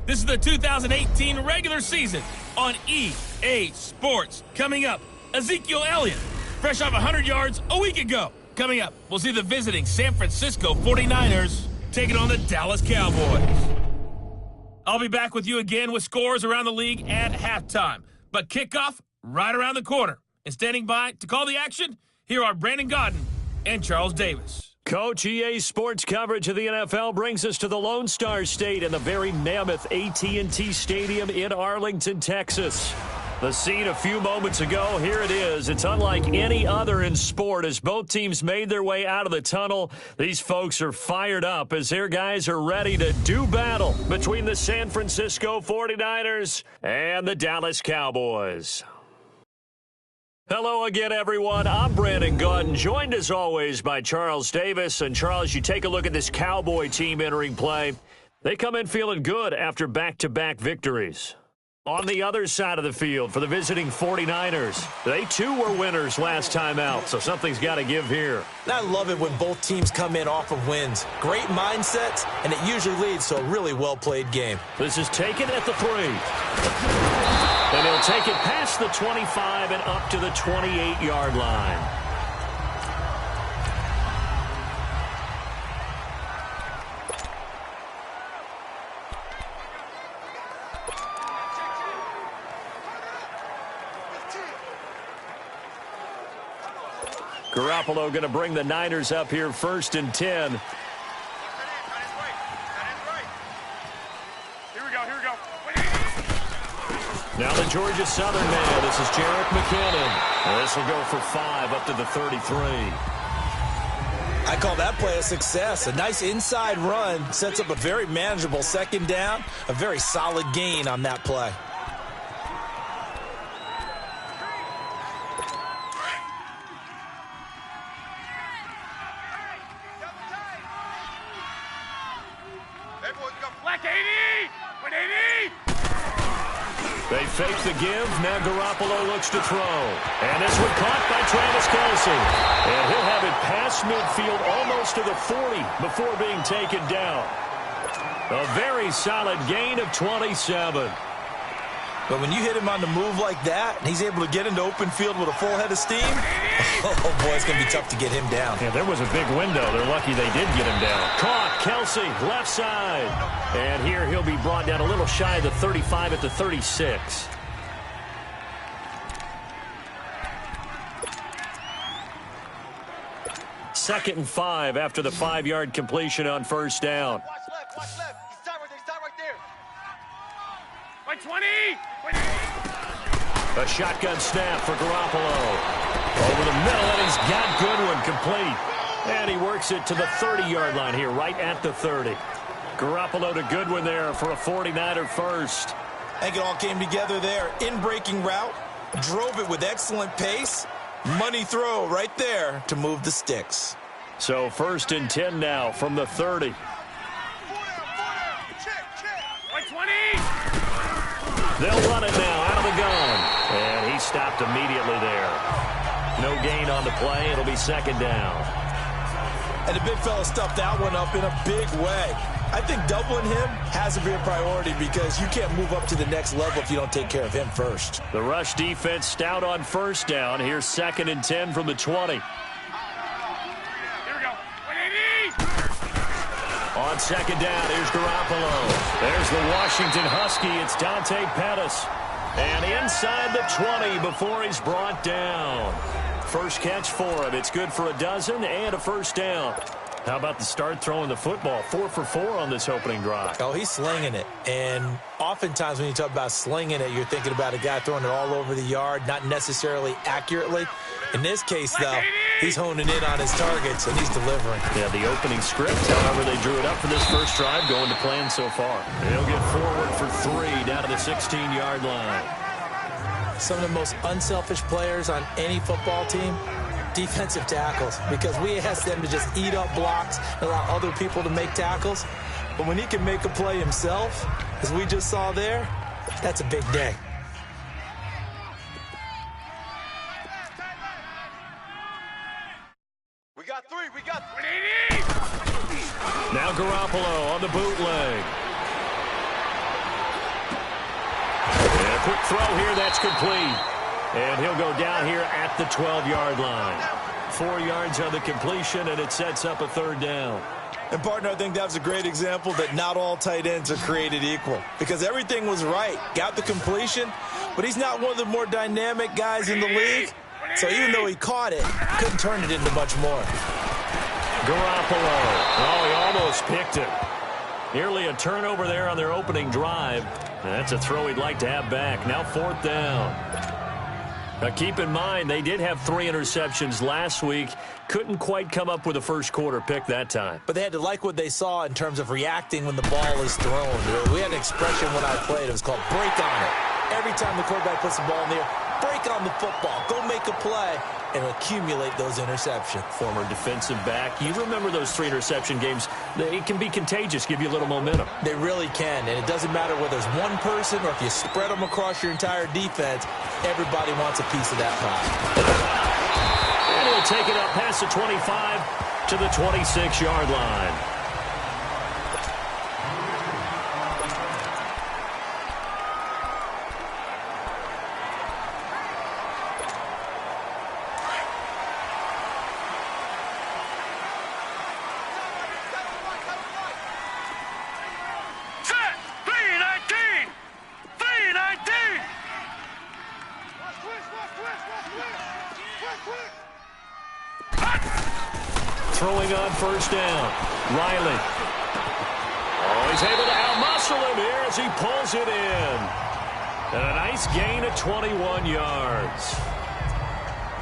This is the 2018 regular season on EA Sports. Coming up, Ezekiel Elliott, fresh off 100 yards a week ago. Coming up, we'll see the visiting San Francisco 49ers taking on the Dallas Cowboys. I'll be back with you again with scores around the league at halftime. But kickoff right around the corner. And standing by to call the action, here are Brandon Godden and Charles Davis. Coach, EA Sports coverage of the NFL brings us to the Lone Star State and the very mammoth AT&T Stadium in Arlington, Texas. The scene a few moments ago, here it is. It's unlike any other in sport as both teams made their way out of the tunnel. These folks are fired up as their guys are ready to do battle between the San Francisco 49ers and the Dallas Cowboys. Hello again, everyone. I'm Brandon Godden, joined as always by Charles Davis. And Charles, you take a look at this Cowboy team entering play. They come in feeling good after back-to-back victories. On the other side of the field for the visiting 49ers, they too were winners last time out, so something's got to give here. And I love it when both teams come in off of wins. Great mindsets, and it usually leads to a really well-played game. This is taken at the 3. And he'll take it past the 25 and up to the 28-yard line. Garoppolo going to bring the Niners up here 1st and 10. Now the Georgia Southern man. This is Jerick McKinnon. And this will go for 5 up to the 33. I call that play a success. A nice inside run sets up a very manageable 2nd down. A very solid gain on that play. They fake the give. Now Garoppolo looks to throw. And this one caught by Travis Kelce. And he'll have it past midfield almost to the 40 before being taken down. A very solid gain of 27. But when you hit him on the move like that, and he's able to get into open field with a full head of steam, oh boy, it's going to be tough to get him down. Yeah, there was a big window. They're lucky they did get him down. Caught, Kelce, left side. And here he'll be brought down a little shy of the 35 at the 36. Second and 5 after the 5-yard completion on 1st down. Watch left. He's tied right there. By 20. A shotgun snap for Garoppolo. Over the middle, and he's got Goodwin complete. And he works it to the 30-yard line here, right at the 30. Garoppolo to Goodwin there for a 49er first. I think it all came together there. In-breaking route, drove it with excellent pace. Money throw right there to move the sticks. So 1st and 10 now from the 30. They'll run it now out of the gun. And he stopped immediately there. No gain on the play. It'll be 2nd down. And the big fella stuffed that one up in a big way. I think doubling him has to be a priority because you can't move up to the next level if you don't take care of him first. The rush defense stout on 1st down. Here's 2nd and 10 from the 20. On 2nd down, here's Garoppolo. There's the Washington Husky. It's Dante Pettis. And inside the 20 before he's brought down. First catch for him. It's good for a dozen and a 1st down. How about the start throwing the football? 4 for 4 on this opening drive. Oh, he's slinging it. And oftentimes when you talk about slinging it, you're thinking about a guy throwing it all over the yard, not necessarily accurately. In this case, though, he's honing in on his targets, and he's delivering. Yeah, the opening script, however, they drew it up for this first drive, going to plan so far. They'll get forward for 3 down to the 16-yard line. Some of the most unselfish players on any football team, defensive tackles, because we ask them to just eat up blocks and allow other people to make tackles. But when he can make a play himself, as we just saw there, that's a big day. We got 3. Now Garoppolo on the bootleg. quick throw here. That's complete. And he'll go down here at the 12-yard line. 4 yards on the completion, and it sets up a third down. And, partner, I think that was a great example that not all tight ends are created equal. Because everything was right. Got the completion, but he's not one of the more dynamic guys in the league. So even though he caught it, couldn't turn it into much more. Garoppolo. Oh, he almost picked it. Nearly a turnover there on their opening drive. That's a throw he'd like to have back. Now 4th down. Now keep in mind, they did have 3 interceptions last week. Couldn't quite come up with a first quarter pick that time. But they had to like what they saw in terms of reacting when the ball is thrown. We had an expression when I played. It was called break on it. Every time the quarterback puts the ball in the air, break on the football. Go make a play and accumulate those interceptions. Former defensive back. You remember those 3 interception games. It can be contagious, give you a little momentum. They really can, and it doesn't matter whether it's one person or if you spread them across your entire defense, everybody wants a piece of that pie. And he'll take it up past the 25 to the 26-yard line. Throwing on first down. Riley. Oh, he's able to out-muscle him here as he pulls it in. And a nice gain of 21 yards.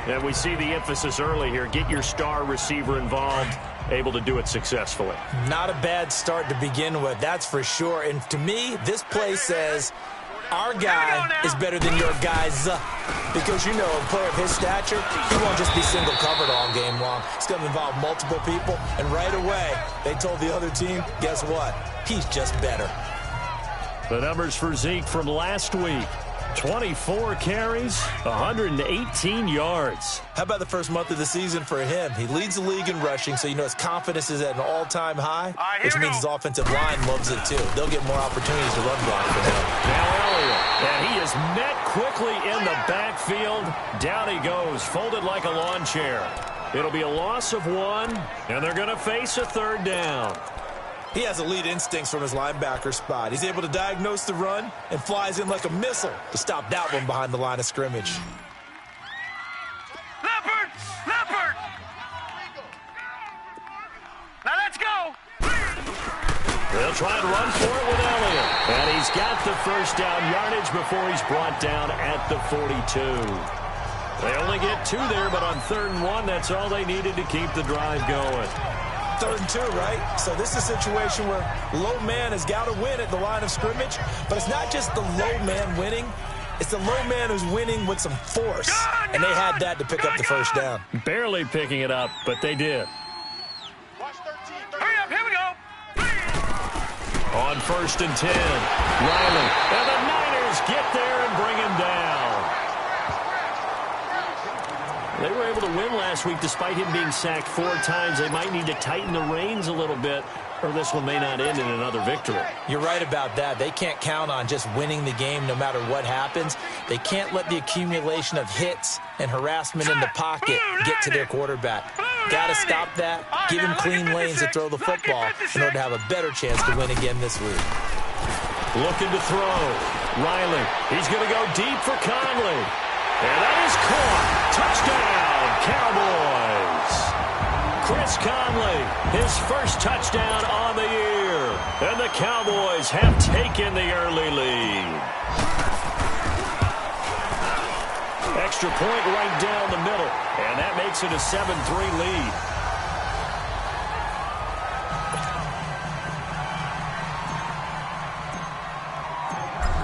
And we see the emphasis early here. Get your star receiver involved. Able to do it successfully. Not a bad start to begin with, that's for sure. And to me, this play says our guy is better than your guys. Because, you know, a player of his stature, he won't just be single covered all game long. It's going to involve multiple people. And right away, they told the other team, guess what? He's just better. The numbers for Zeke from last week. 24 carries, 118 yards. How about the first month of the season for him? He leads the league in rushing, so you know his confidence is at an all-time high, which means his offensive line loves it too. They'll get more opportunities to run block for him. Now Elliott, and he is met quickly in the backfield. Down he goes, folded like a lawn chair. It'll be a loss of 1, and they're going to face a third down. He has elite instincts from his linebacker spot. He's able to diagnose the run and flies in like a missile to stop that one behind the line of scrimmage. Leopard! Leopard! Now let's go! They'll try and run for it with Elliott. And he's got the first down yardage before he's brought down at the 42. They only get 2 there, but on 3rd and 1, that's all they needed to keep the drive going. 3rd and 2, right? So this is a situation where low man has got to win at the line of scrimmage, but it's not just the low man winning. It's the low man who's winning with some force, and they had that to pick up the first down. Barely picking it up, but they did. Watch 13. Hurry up, here we go! On 1st and 10, Riley, and the Niners get there and bring him down. They were able to win last week despite him being sacked 4 times. They might need to tighten the reins a little bit, or this one may not end in another victory. You're right about that. They can't count on just winning the game no matter what happens. They can't let the accumulation of hits and harassment in the pocket get to their quarterback. Got to stop that, give him clean lanes to throw the football in order to have a better chance to win again this week. Looking to throw. Riley, he's going to go deep for Conley. And that is caught. Touchdown, Cowboys. Chris Conley, his first touchdown on the year. And the Cowboys have taken the early lead. Extra point right down the middle. And that makes it a 7-3 lead.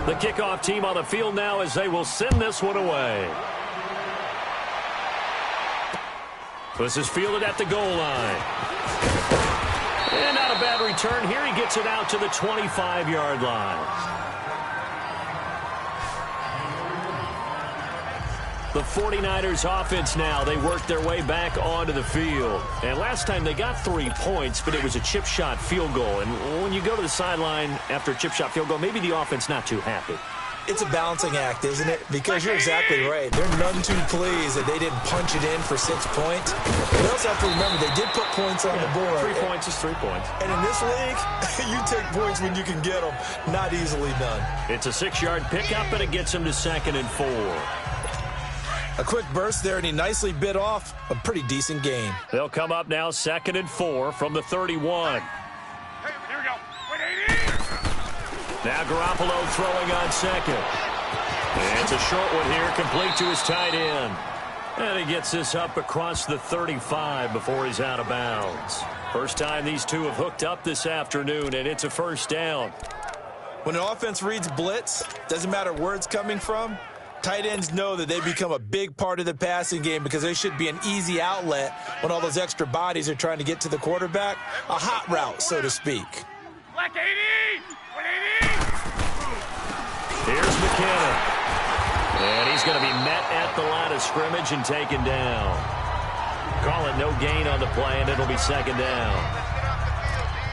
The kickoff team on the field now as they will send this one away. This is fielded at the goal line. And not a bad return. Here he gets it out to the 25-yard line. The 49ers offense now, they work their way back onto the field. And last time they got 3 points, but it was a chip shot field goal. And when you go to the sideline after a chip shot field goal, maybe the offense not too happy. It's a balancing act, isn't it? Because you're exactly right. They're none too pleased that they didn't punch it in for 6 points. They also have to remember they did put points on the board. 3 points is 3 points. And in this league, you take points when you can get them. Not easily done. It's a 6-yard pickup, and it gets him to 2nd and 4. A quick burst there, and he nicely bit off a pretty decent gain. They'll come up now 2nd and 4 from the 31. Hey, here we go. 180. Now Garoppolo throwing on 2nd. And it's a short one here, complete to his tight end. And he gets this up across the 35 before he's out of bounds. First time these two have hooked up this afternoon, and it's a first down. When an offense reads blitz, doesn't matter where it's coming from, tight ends know that they become a big part of the passing game because they should be an easy outlet when all those extra bodies are trying to get to the quarterback. A hot route, so to speak. Black 80. 180. Here's McKinnon. And he's going to be met at the line of scrimmage and taken down. Call it no gain on the play, and it'll be 2nd down.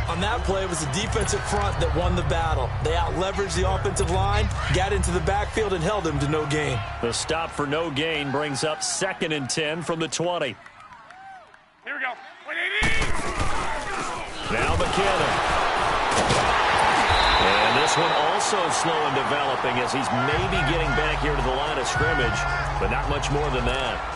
On that play, it was the defensive front that won the battle. They out-leveraged the offensive line, got into the backfield, and held him to no gain. The stop for no gain brings up 2nd and 10 from the 20. Here we go. 180. Now McKinnon. And this one also slow in developing as he's maybe getting back here to the line of scrimmage, but not much more than that.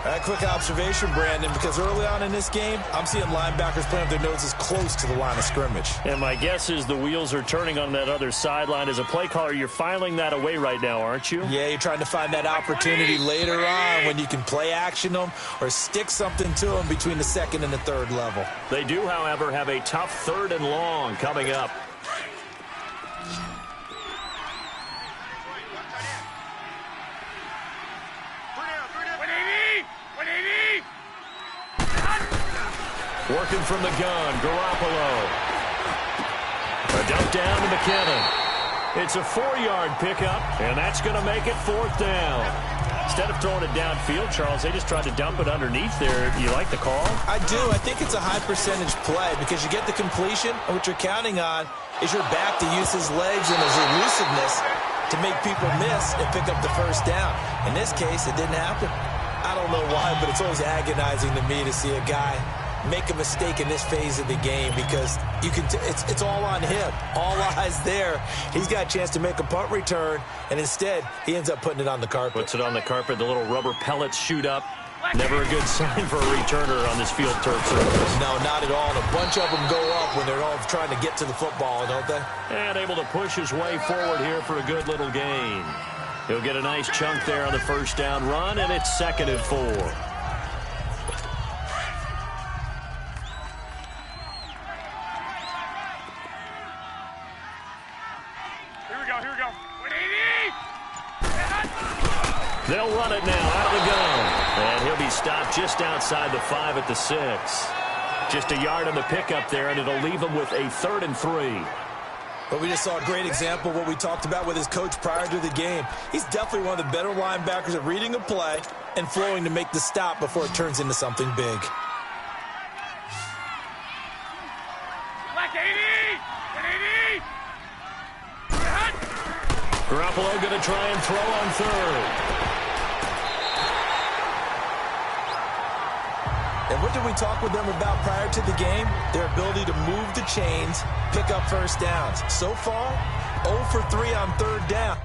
A quick observation, Brandon, because early on in this game, I'm seeing linebackers playing with their noses close to the line of scrimmage. And my guess is the wheels are turning on that other sideline. As a play caller, you're filing that away right now, aren't you? Yeah, you're trying to find that opportunity later on when you can play action them or stick something to them between the 2nd and the 3rd level. They do, however, have a tough 3rd and long coming up. Working from the gun, Garoppolo. A dump down to McKinnon. It's a 4-yard pickup, and that's going to make it 4th down. Instead of throwing it downfield, Charles, they just tried to dump it underneath there. You like the call? I do. I think it's a high-percentage play because you get the completion, and what you're counting on is your back to use his legs and his elusiveness to make people miss and pick up the first down. In this case, it didn't happen. I don't know why, but it's always agonizing to me to see a guy make a mistake in this phase of the game because you can it's all on him. All eyes there. He's got a chance to make a punt return, and instead he ends up putting it on the carpet. Puts it on the carpet. The little rubber pellets shoot up. Never a good sign for a returner on this field turf surface. No, not at all. And a bunch of them go up when they're all trying to get to the football, don't they? And able to push his way forward here for a good little gain. He'll get a nice chunk there on the first down run, and it's 2nd and 4. They'll run it now out of the gun. And he'll be stopped just outside the 5 at the 6. Just a yard on the pickup there, and it'll leave him with a 3rd and 3. But we just saw a great example of what we talked about with his coach prior to the game. He's definitely one of the better linebackers at reading a play and flowing to make the stop before it turns into something big. Black 80. 180. Garoppolo going to try and throw on 3rd. And what did we talk with them about prior to the game? Their ability to move the chains, pick up first downs. So far, 0 for 3 on 3rd down.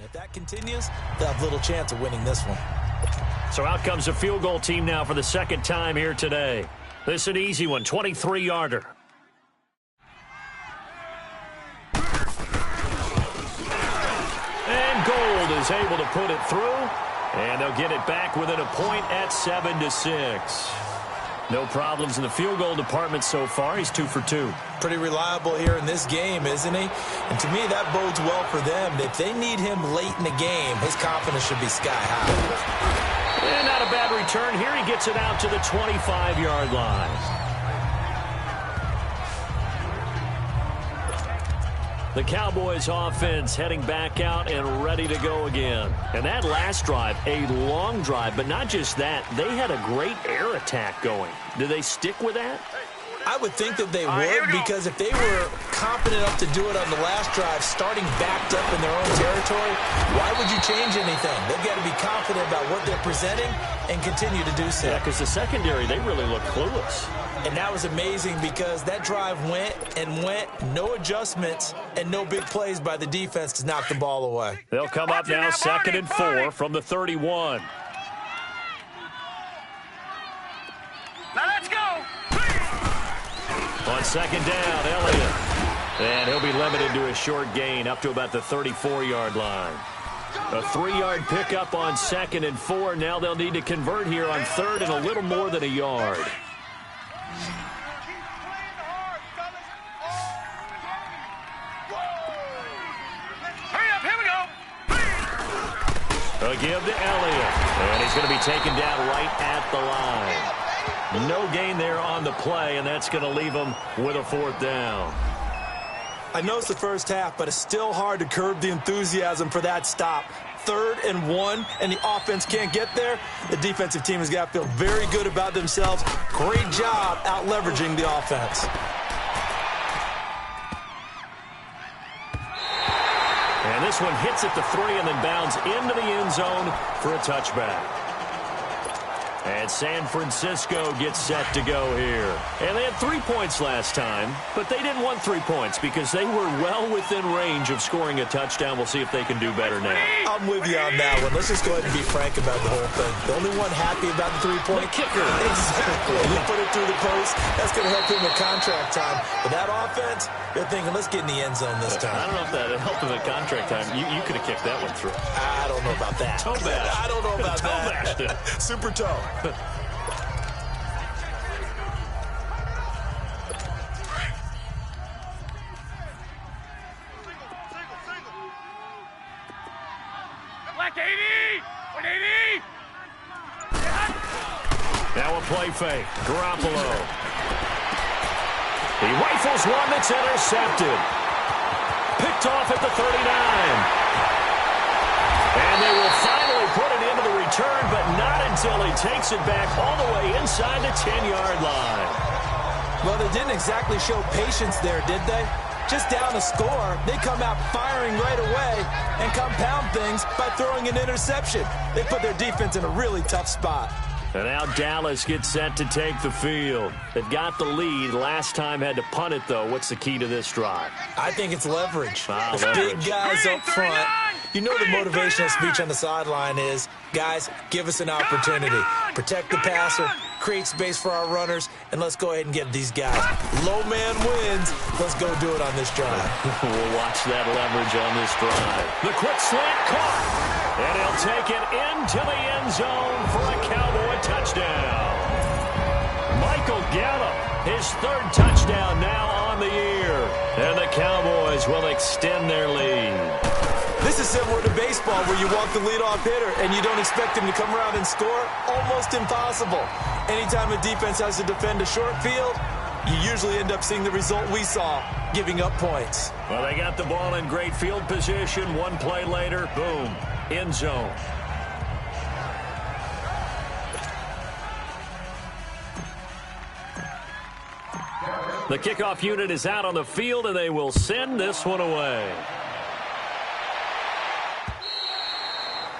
If that continues, they'll have little chance of winning this one. So out comes a field goal team now for the 2nd time here today. This is an easy one, 23-yarder. And Gold is able to put it through, and they'll get it back within a point at 7-6. No problems in the field goal department so far. He's 2 for 2. Pretty reliable here in this game, isn't he? And to me, that bodes well for them. If they need him late in the game, his confidence should be sky high. And not a bad return here. He gets it out to the 25-yard line. The Cowboys offense heading back out and ready to go again. And that last drive, a long drive, but not just that. They had a great air attack going. Do they stick with that? I would think that they would, because if they were confident enough to do it on the last drive, starting backed up in their own territory, why would you change anything? They've got to be confident about what they're presenting and continue to do so. Yeah, because the secondary, they really look clueless. And that was amazing because that drive went and went, no adjustments, and no big plays by the defense to knock the ball away. They'll come up now 2nd and 4 from the 31. Now let's go. On 2nd down, Elliott. And he'll be limited to a short gain up to about the 34-yard line. A 3-yard pickup on 2nd and 4. Now they'll need to convert here on 3rd and a little more than a yard. A give to Elliott. And he's going to be taken down right at the line. No gain there on the play, and that's going to leave him with a 4th down. I know it's the first half, but it's still hard to curb the enthusiasm for that stop. 3rd and 1, and the offense can't get there. The defensive team has got to feel very good about themselves. Great job out-leveraging the offense. And this one hits at the 3 and then bounds into the end zone for a touchback. And San Francisco gets set to go here. And they had 3 points last time, but they didn't want 3 points because they were well within range of scoring a touchdown. We'll see if they can do better now. I'm with you on that one. Let's just go ahead and be frank about the whole thing. The only one happy about the 3-point kicker. Exactly. He put it through the post. That's going to help him with contract time. But that offense, they're thinking, let's get in the end zone this time. I don't know if that helped him at contract time. You could have kicked that one through. I don't know about that. Toe bash. I don't know about that. Super toe. Black 80! 180! Now a play fake. Garoppolo. He rifles one that's intercepted. Picked off at the 39. And they will finally put it into the return, but not until he takes it back all the way inside the 10-yard line. Well, they didn't exactly show patience there, did they? Just down a score, they come out firing right away and compound things by throwing an interception. They put their defense in a really tough spot. And now Dallas gets set to take the field. They've got the lead. Last time had to punt it, though. What's the key to this drive? I think it's leverage. Leverage. Big guys up front. You know the motivational speech on the sideline is, guys, give us an opportunity. Protect the passer, create space for our runners, and let's go ahead and get these guys. Low man wins. Let's go do it on this drive. We'll watch that leverage on this drive. The quick slant caught. And he'll take it into the end zone for a Cowboy touchdown. Michael Gallup, his 3rd touchdown now on the year. And the Cowboys will extend their lead. This is similar to baseball where you walk the leadoff hitter and you don't expect him to come around and score. Almost impossible. Anytime a defense has to defend a short field, you usually end up seeing the result we saw, giving up points. Well, they got the ball in great field position. One play later, boom, end zone. The kickoff unit is out on the field, and they will send this one away.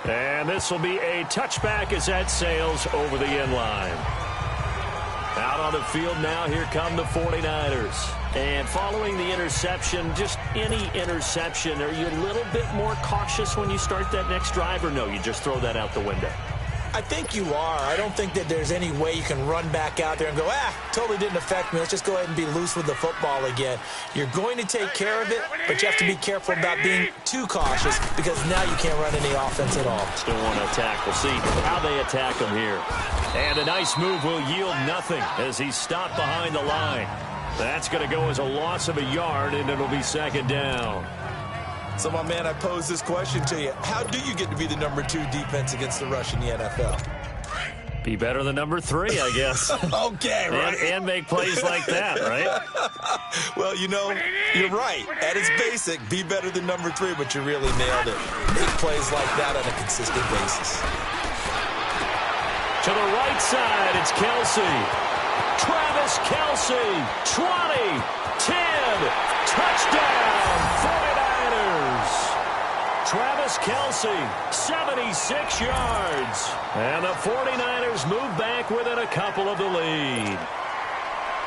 And this will be a touchback as that sails over the end line. Out on the field now, here come the 49ers. And following the interception, just any interception, are you a little bit more cautious when you start that next drive, or no, you just throw that out the window? I think you are. I don't think that there's any way you can run back out there and go, totally didn't affect me. Let's just go ahead and be loose with the football again. You're going to take care of it, but you have to be careful about being too cautious because now you can't run any offense at all. Still want to attack. We'll see how they attack him here. And a nice move will yield nothing as he's stopped behind the line. That's going to go as a loss of a yard, and it'll be 2nd down. So, my man, I pose this question to you. How do you get to be the #2 defense against the rush in the NFL? Be better than number 3, I guess. Okay, right. And make plays like that, right? Well, you know, you're right. At its basic, be better than number 3, but you really nailed it. Make plays like that on a consistent basis. To the right side, it's Kelsey. Travis Kelsey, 20, 10, touchdown, 49ers. Travis Kelsey, 76 yards. And the 49ers move back within a couple of the lead.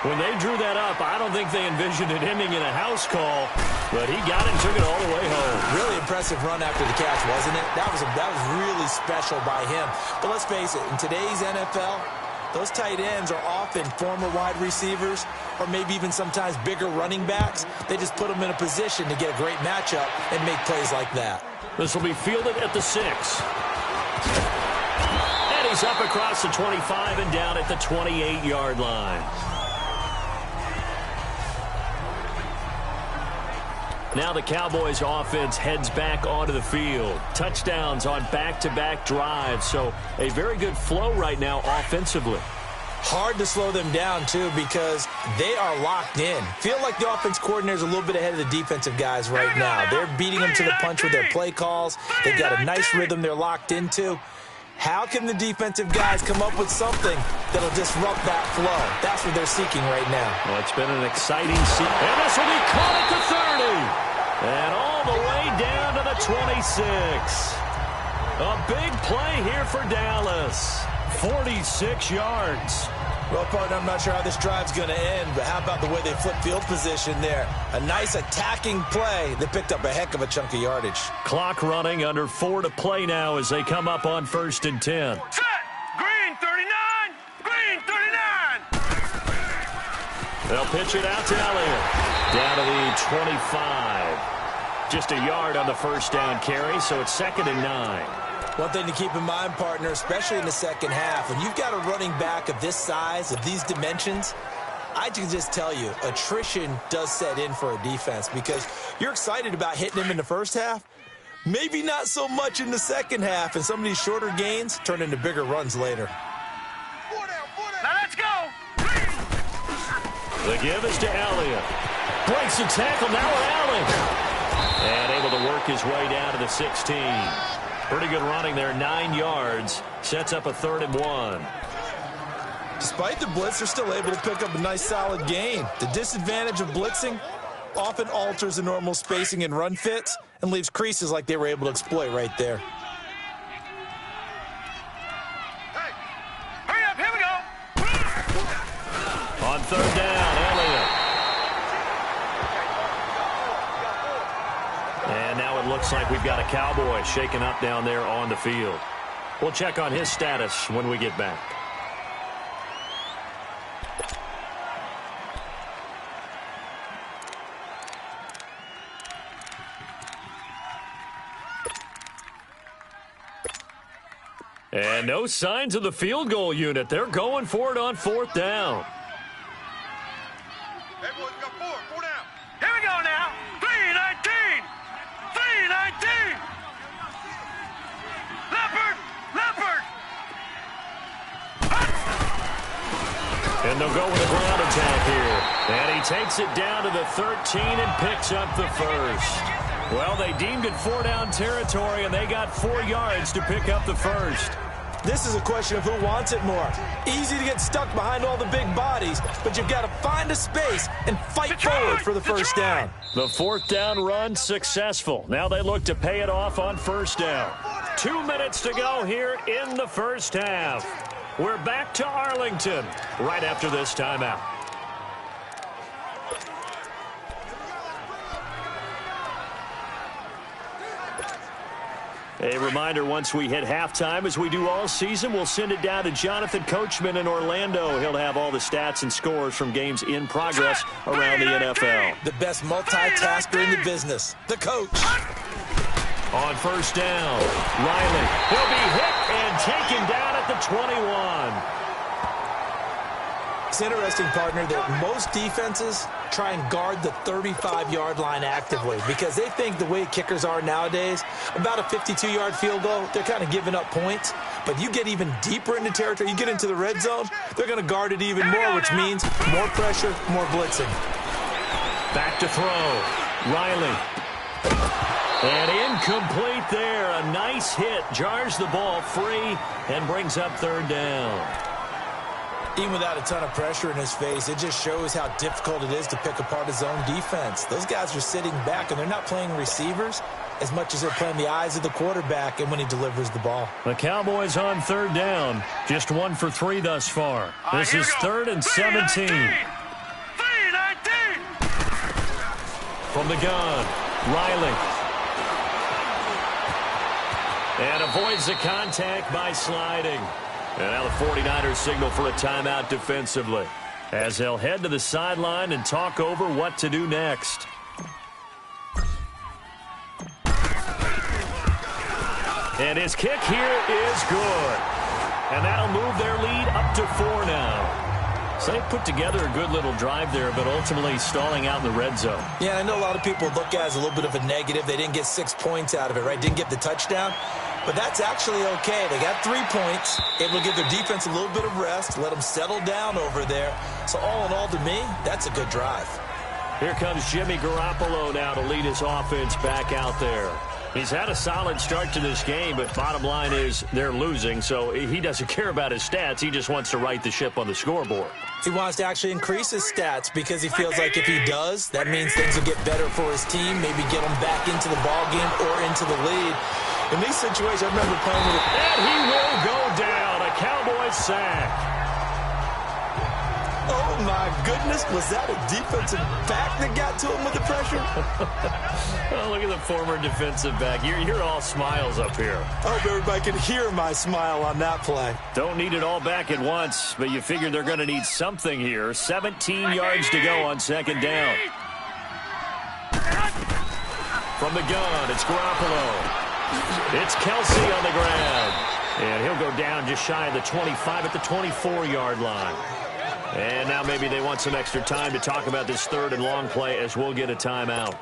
When they drew that up, I don't think they envisioned it ending in a house call, but he got it and took it all the way home. Really impressive run after the catch, wasn't it? That was really special by him. But let's face it, in today's NFL, those tight ends are often former wide receivers or maybe even sometimes bigger running backs. They just put them in a position to get a great matchup and make plays like that. This will be fielded at the 6. And he's up across the 25 and down at the 28-yard line. Now the Cowboys offense heads back onto the field. Touchdowns on back-to-back drives, so a very good flow right now offensively. Hard to slow them down, too, because they are locked in. Feel like the offense coordinator is a little bit ahead of the defensive guys right now. They're beating them to the punch with their play calls. They've got a nice rhythm they're locked into. How can the defensive guys come up with something that'll disrupt that flow? That's what they're seeking right now. Well, it's been an exciting season. And this will be caught at the 30. And all the way down to the 26. A big play here for Dallas. 46 yards. Well, partner, I'm not sure how this drive's going to end, but how about the way they flip field position there? A nice attacking play that picked up a heck of a chunk of yardage. Clock running, under 4 to play now as they come up on 1st and 10. Set! Green 39! Green 39! They'll pitch it out to Elliott. Down to the 25. Just a yard on the first down carry, so it's 2nd and 9. One thing to keep in mind, partner, especially in the second half, when you've got a running back of this size, of these dimensions, I can just tell you, attrition does set in for a defense because you're excited about hitting him in the first half, maybe not so much in the second half, and some of these shorter gains turn into bigger runs later. Now let's go! The give is to Elliott. Breaks the tackle, now with Allen. And able to work his way down to the 16. Pretty good running there, 9 yards. Sets up a 3rd and 1. Despite the blitz, they're still able to pick up a nice solid gain. The disadvantage of blitzing often alters the normal spacing and run fits and leaves creases like they were able to exploit right there. Hey! Hurry up, here we go! On 3rd down, Elliott. And now it looks like we've got a Cowboy shaken up down there on the field. We'll check on his status when we get back. And no signs of the field goal unit. They're going for it on 4th down. Hey, boys, we got four down. Here we go now. 3-19! 3-19! Leopard! Leopard! And they'll go with a ground attack here. And he takes it down to the 13 and picks up the first. Well, they deemed it 4-down territory, and they got 4 yards to pick up the first. This is a question of who wants it more. Easy to get stuck behind all the big bodies, but you've got to find a space and fight forward for the first down. The 4th down run successful. Now they look to pay it off on 1st down. 2 minutes to go here in the first half. We're back to Arlington right after this timeout. A reminder, once we hit halftime, as we do all season, we'll send it down to Jonathan Coachman in Orlando. He'll have all the stats and scores from games in progress around the NFL. The best multitasker in the business, the coach. On 1st down, Riley. He'll be hit and taken down at the 21. It's interesting, partner, that most defenses try and guard the 35-yard line actively because they think the way kickers are nowadays, about a 52-yard field goal, they're kind of giving up points. But you get even deeper into territory, you get into the red zone, they're going to guard it even more, which means more pressure, more blitzing. Back to throw. Riley. And incomplete there. A nice hit. Jars the ball free and brings up third down. Even without a ton of pressure in his face, it just shows how difficult it is to pick apart his own defense. Those guys are sitting back, and they're not playing receivers as much as they're playing the eyes of the quarterback and when he delivers the ball. The Cowboys on third down. Just 1 for 3 thus far. This is 3rd and 17. 3-19. From the gun, Riley. And avoids the contact by sliding. And now the 49ers signal for a timeout defensively, as they'll head to the sideline and talk over what to do next. And his kick here is good. And that'll move their lead up to 4 now. So they put together a good little drive there, but ultimately stalling out in the red zone. Yeah, I know a lot of people look at it as a little bit of a negative. They didn't get 6 points out of it, right? Didn't get the touchdown. But that's actually okay. They got 3 points, able to give their defense a little bit of rest, let them settle down over there. So all in all, to me, that's a good drive. Here comes Jimmy Garoppolo now to lead his offense back out there. He's had a solid start to this game, but bottom line is they're losing, so he doesn't care about his stats. He just wants to right the ship on the scoreboard. He wants to actually increase his stats because he feels like if he does, that means things will get better for his team, maybe get them back into the ball game or into the lead. In these situations, I remember playing with it. And he will go down. A Cowboys sack. Oh, my goodness. Was that a defensive back that got to him with the pressure? Oh, look at the former defensive back. You're all smiles up here. I hope everybody can hear my smile on that play. Don't need it all back at once, but you figure they're going to need something here. 17 yards to go on second down. From the gun, it's Garoppolo. It's Kelsey on the ground. And he'll go down just shy of the 25 at the 24-yard line. And now maybe they want some extra time to talk about this 3rd and long play as we'll get a timeout.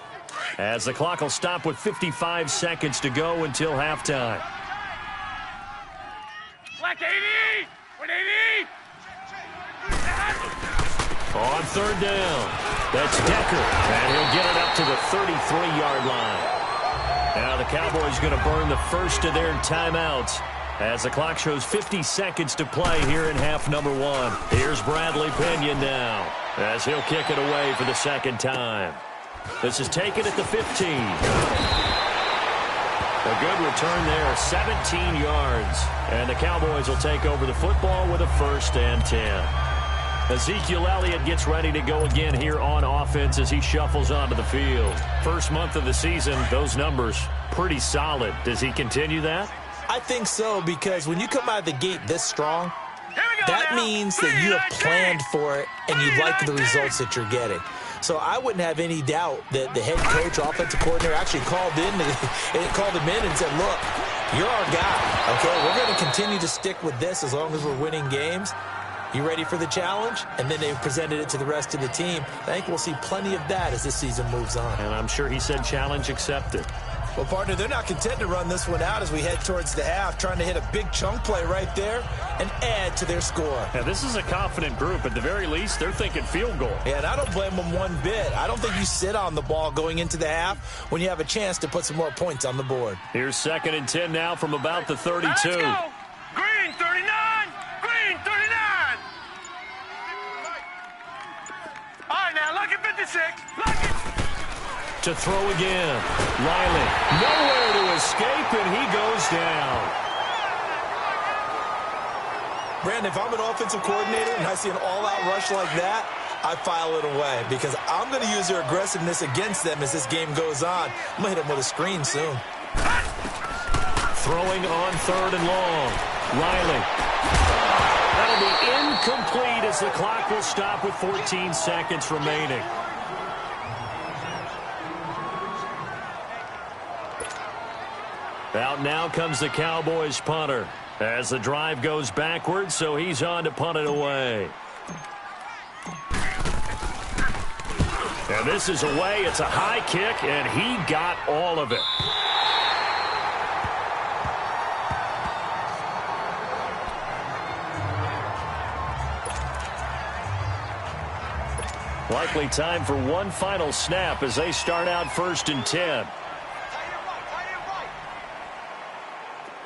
As the clock will stop with 55 seconds to go until halftime. Black 80! 180! On 3rd down, that's Decker. And he'll get it up to the 33-yard line. Now the Cowboys going to burn the first of their timeouts as the clock shows 50 seconds to play here in half number 1. Here's Bradley Pinion now as he'll kick it away for the second time. This is taken at the 15. A good return there, 17 yards. And the Cowboys will take over the football with a 1st and 10. Ezekiel Elliott gets ready to go again here on offense as he shuffles onto the field. First month of the season, those numbers pretty solid. Does he continue that? I think so, because when you come out of the gate this strong, that means that you have planned for it and you like the results that you're getting. So I wouldn't have any doubt that the head coach, offensive coordinator, actually called him in and said, look, you're our guy, okay? We're going to continue to stick with this as long as we're winning games. You ready for the challenge? And then they presented it to the rest of the team. I think we'll see plenty of that as this season moves on. And I'm sure he said challenge accepted. Well, partner, they're not content to run this one out as we head towards the half, trying to hit a big chunk play right there and add to their score. Yeah, this is a confident group. At the very least, they're thinking field goal. Yeah, and I don't blame them one bit. I don't think you sit on the ball going into the half when you have a chance to put some more points on the board. Here's 2nd and 10 now from about the 32. Let's go! Green 39! Green 39! All right, now, look at 56. Look at... To throw again. Riley, nowhere to escape, and he goes down. Brandon, if I'm an offensive coordinator and I see an all-out rush like that, I file it away because I'm going to use their aggressiveness against them as this game goes on. I'm going to hit them with a screen soon. Throwing on 3rd and long. Riley. That'll be incomplete as the clock will stop with 14 seconds remaining. Out now comes the Cowboys punter as the drive goes backwards, so he's on to punt it away. And this is away. It's a high kick, and he got all of it. Likely time for one final snap as they start out 1st and 10.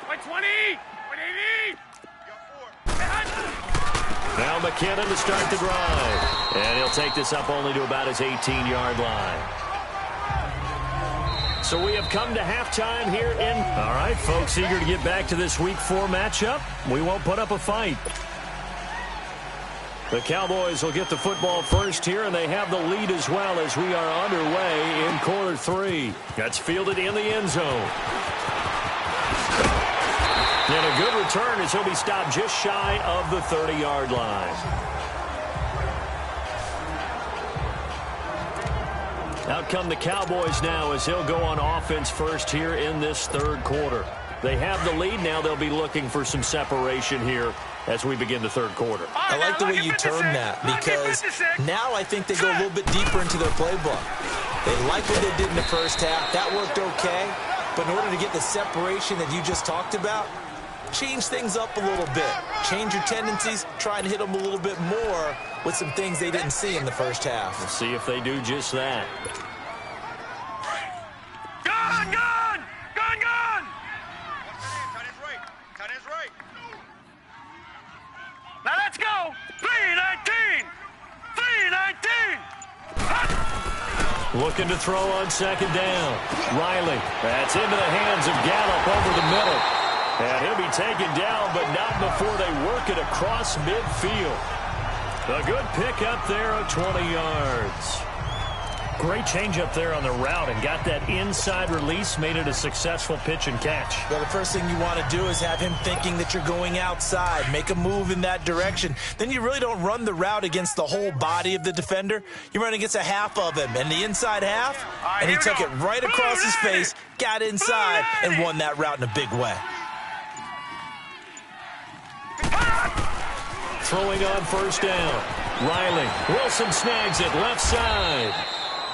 Wait, 20! 180! Now McKinnon to start the drive. And he'll take this up only to about his 18-yard line. So we have come to halftime here in... All right, folks, eager to get back to this Week 4 matchup. We won't put up a fight. The Cowboys will get the football first here, and they have the lead as well as we are underway in quarter 3. That's fielded in the end zone. And a good return as he'll be stopped just shy of the 30-yard line. Out come the Cowboys now as he'll go on offense first here in this third quarter. They have the lead. Now they'll be looking for some separation here as we begin the third quarter. I like the way you term that because now I think they go a little bit deeper into their playbook. They like what they did in the first half. That worked okay. But in order to get the separation that you just talked about, change things up a little bit. Change your tendencies. Try and hit them a little bit more with some things they didn't see in the first half. We'll see if they do just that. Gun! Gun! Gun! Gun! Tight end's right. Now let's go! 3-19! 3-19! Looking to throw on second down. Riley. That's into the hands of Gallup over the middle. And he'll be taken down, but not before they work it across midfield. A good pickup there of 20 yards. Great change up there on the route and got that inside release, made it a successful pitch and catch. Well, the first thing you want to do is have him thinking that you're going outside. Make a move in that direction. Then you really don't run the route against the whole body of the defender. You run against a half of him, and the inside half, and he took it right across his face, got inside, and won that route in a big way. Throwing on first down. Riley. Wilson snags it left side.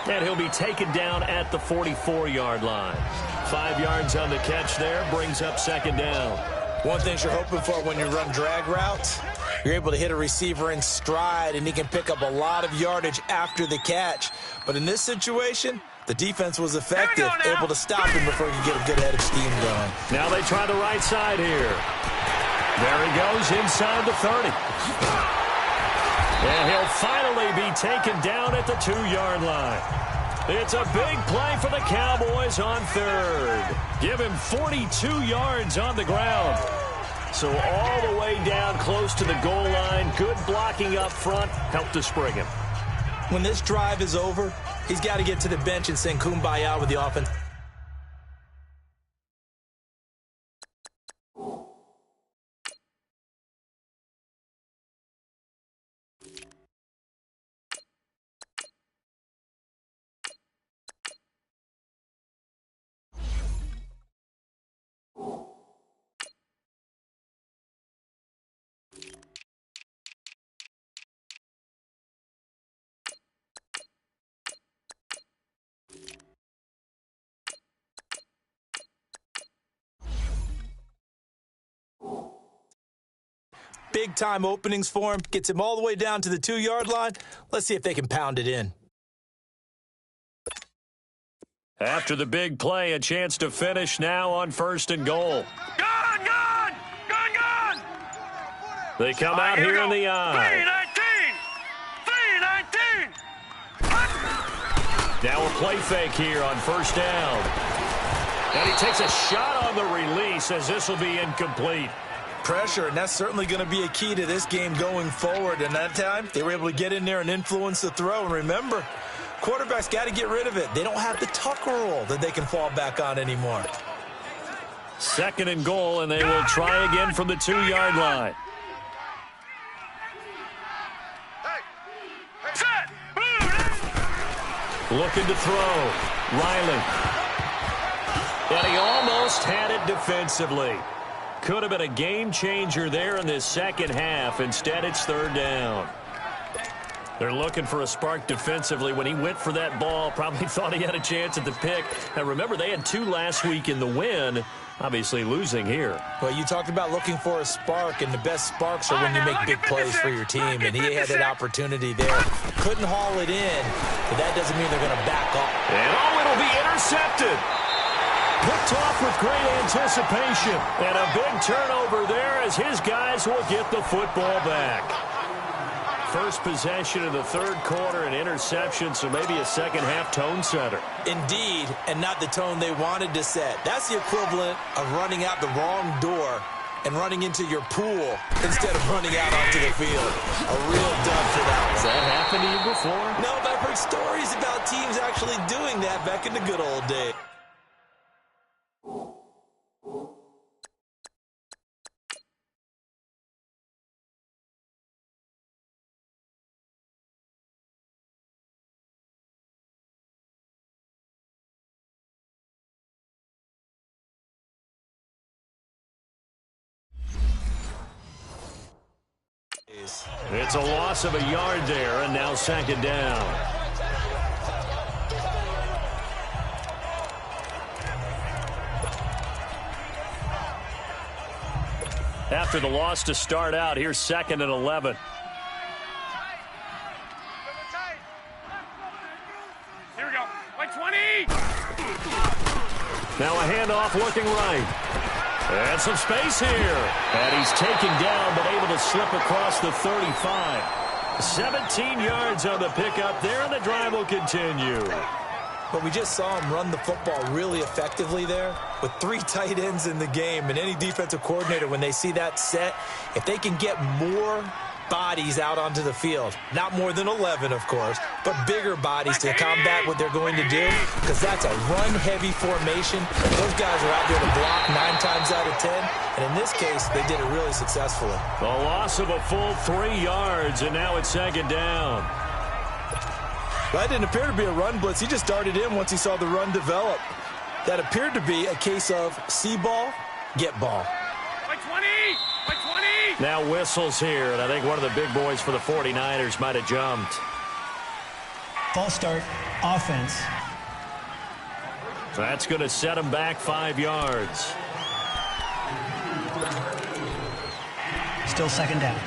And he'll be taken down at the 44-yard line. 5 yards on the catch there. Brings up second down. One thing you're hoping for when you run drag routes, you're able to hit a receiver in stride, and he can pick up a lot of yardage after the catch. But in this situation, the defense was effective, able to stop him before he could get a good head of steam going. Now they try the right side here. There he goes inside the 30. And he'll finally be taken down at the 2-yard line. It's a big play for the Cowboys on third. Give him 42 yards on the ground. So all the way down close to the goal line. Good blocking up front. Helped to spring him. When this drive is over, he's got to get to the bench and sing Kumbaya with the offense. Big-time openings for him. Gets him all the way down to the 2-yard line. Let's see if they can pound it in. After the big play, a chance to finish now on first and goal. Gun! Gun! Gun! Gun! They come out here in the eye. 3-19! 3-19! Now a play fake here on first down. And he takes a shot on the release as this will be incomplete. Pressure, and that's certainly going to be a key to this game going forward. And that time, they were able to get in there and influence the throw. And remember, quarterbacks got to get rid of it. They don't have the tuck rule that they can fall back on anymore. Second and goal, and they will try again from the 2-yard line. Looking to throw. Riley. And he almost had it defensively. Could have been a game changer there in this second half. Instead, it's third down. They're looking for a spark defensively. When he went for that ball, probably thought he had a chance at the pick. And remember, they had 2 last week in the win, obviously losing here. Well, you talked about looking for a spark, and the best sparks are when you make big plays for your team, and he had that opportunity there. Couldn't haul it in, but that doesn't mean they're going to back off. And it'll be intercepted. Picked off with great anticipation. And a big turnover there as his guys will get the football back. First possession of the third quarter, an interception, so maybe a second-half tone setter. Indeed, and not the tone they wanted to set. That's the equivalent of running out the wrong door and running into your pool instead of running out onto the field. A real dud for that one. Has that happened to you before? No, but I've heard stories about teams actually doing that back in the good old days. It's a loss of a yard there, and now second down. After the loss to start out, here's 2nd and 11. Here we go. Like 20. Now a handoff looking right. And some space here. And he's taken down, but able to slip across the 35. 17 yards on the pickup there, and the drive will continue. But we just saw him run the football really effectively there with 3 tight ends in the game. And any defensive coordinator, when they see that set, if they can get more bodies out onto the field, not more than 11, of course, but bigger bodies to combat what they're going to do, because that's a run-heavy formation. Those guys are out there to block 9 times out of 10, and in this case, they did it really successfully. A loss of a full 3 yards, and now it's second down. Well, that didn't appear to be a run blitz. He just darted in once he saw the run develop. That appeared to be a case of see ball, get ball. Like 20. Like 20. Now whistles here, and I think one of the big boys for the 49ers might have jumped. False start, offense. That's going to set him back 5 yards. Still second down.